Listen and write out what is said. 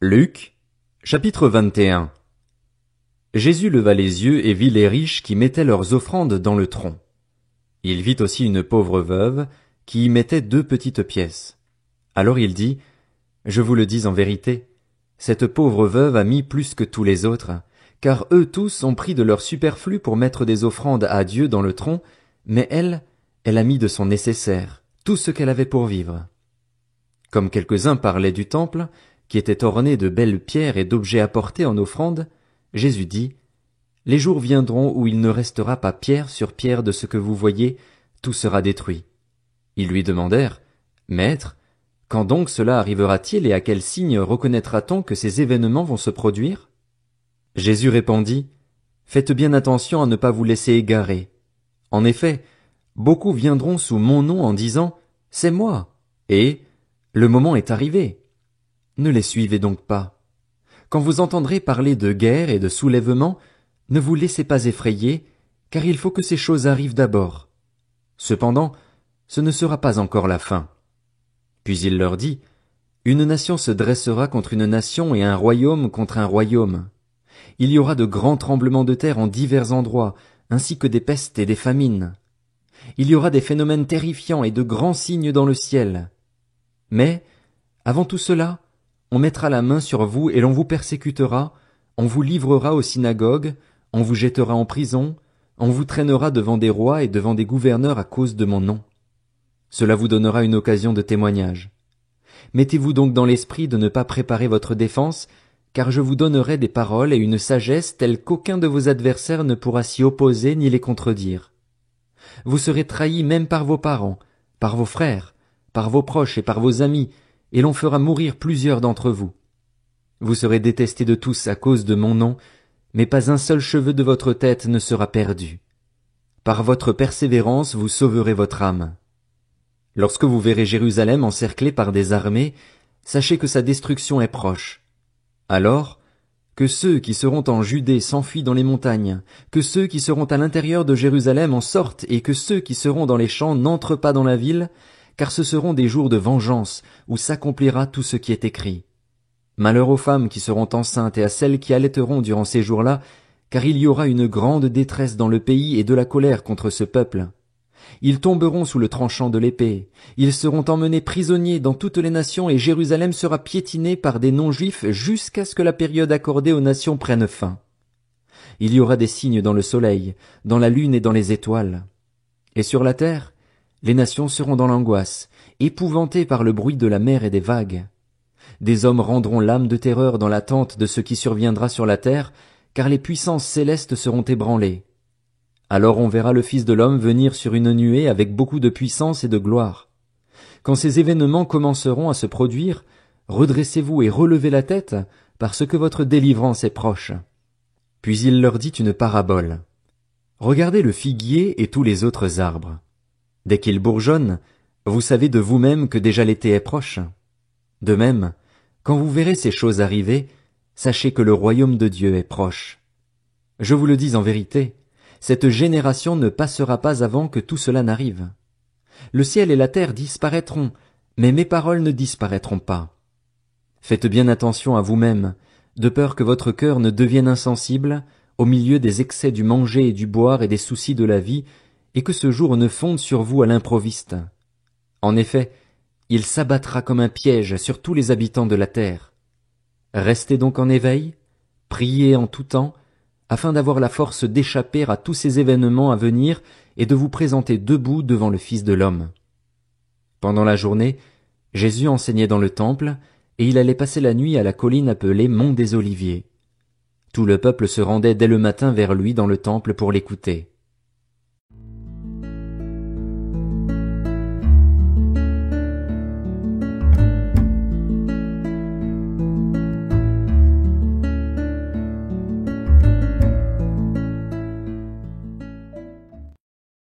Luc, chapitre 21. Jésus leva les yeux et vit les riches qui mettaient leurs offrandes dans le tronc. Il vit aussi une pauvre veuve qui y mettait 2 petites pièces. Alors il dit, Je vous le dis en vérité, cette pauvre veuve a mis plus que tous les autres, car eux tous ont pris de leur superflu pour mettre des offrandes à Dieu dans le tronc, mais elle a mis de son nécessaire, tout ce qu'elle avait pour vivre. Comme quelques-uns parlaient du temple, qui était orné de belles pierres et d'objets apportés en offrande, Jésus dit, Les jours viendront où il ne restera pas pierre sur pierre de ce que vous voyez, tout sera détruit. Ils lui demandèrent, Maître, quand donc cela arrivera-t-il et à quel signe reconnaîtra-t-on que ces événements vont se produire? Jésus répondit, Faites bien attention à ne pas vous laisser égarer. En effet, beaucoup viendront sous mon nom en disant, C'est moi, et le moment est arrivé. Ne les suivez donc pas. Quand vous entendrez parler de guerre et de soulèvement, ne vous laissez pas effrayer, car il faut que ces choses arrivent d'abord. Cependant, ce ne sera pas encore la fin. Puis il leur dit, Une nation se dressera contre une nation et un royaume contre un royaume. Il y aura de grands tremblements de terre en divers endroits, ainsi que des pestes et des famines. Il y aura des phénomènes terrifiants et de grands signes dans le ciel. Mais, avant tout cela, on mettra la main sur vous et l'on vous persécutera, on vous livrera aux synagogues, on vous jettera en prison, on vous traînera devant des rois et devant des gouverneurs à cause de mon nom. Cela vous donnera une occasion de témoignage. Mettez-vous donc dans l'esprit de ne pas préparer votre défense, car je vous donnerai des paroles et une sagesse telle qu'aucun de vos adversaires ne pourra s'y opposer ni les contredire. Vous serez trahis même par vos parents, par vos frères, par vos proches et par vos amis, et l'on fera mourir plusieurs d'entre vous. Vous serez détestés de tous à cause de mon nom, mais pas un seul cheveu de votre tête ne sera perdu. Par votre persévérance vous sauverez votre âme. Lorsque vous verrez Jérusalem encerclée par des armées, sachez que sa destruction est proche. Alors, que ceux qui seront en Judée s'enfuient dans les montagnes, que ceux qui seront à l'intérieur de Jérusalem en sortent, et que ceux qui seront dans les champs n'entrent pas dans la ville, car ce seront des jours de vengeance, où s'accomplira tout ce qui est écrit. Malheur aux femmes qui seront enceintes et à celles qui allaiteront durant ces jours-là, car il y aura une grande détresse dans le pays et de la colère contre ce peuple. Ils tomberont sous le tranchant de l'épée, ils seront emmenés prisonniers dans toutes les nations et Jérusalem sera piétinée par des non-juifs jusqu'à ce que la période accordée aux nations prenne fin. Il y aura des signes dans le soleil, dans la lune et dans les étoiles. Et sur la terre, les nations seront dans l'angoisse, épouvantées par le bruit de la mer et des vagues. Des hommes rendront l'âme de terreur dans l'attente de ce qui surviendra sur la terre, car les puissances célestes seront ébranlées. Alors on verra le Fils de l'homme venir sur une nuée avec beaucoup de puissance et de gloire. Quand ces événements commenceront à se produire, redressez-vous et relevez la tête, parce que votre délivrance est proche. Puis il leur dit une parabole. Regardez le figuier et tous les autres arbres. Dès qu'ils bourgeonnent, vous savez de vous-même que déjà l'été est proche. De même, quand vous verrez ces choses arriver, sachez que le royaume de Dieu est proche. Je vous le dis en vérité, cette génération ne passera pas avant que tout cela n'arrive. Le ciel et la terre disparaîtront, mais mes paroles ne disparaîtront pas. Faites bien attention à vous-même, de peur que votre cœur ne devienne insensible, au milieu des excès du manger et du boire et des soucis de la vie, et que ce jour ne fonde sur vous à l'improviste. En effet, il s'abattra comme un piège sur tous les habitants de la terre. Restez donc en éveil, priez en tout temps, afin d'avoir la force d'échapper à tous ces événements à venir et de vous présenter debout devant le Fils de l'homme. Pendant la journée, Jésus enseignait dans le temple, et il allait passer la nuit à la colline appelée Mont des Oliviers. Tout le peuple se rendait dès le matin vers lui dans le temple pour l'écouter.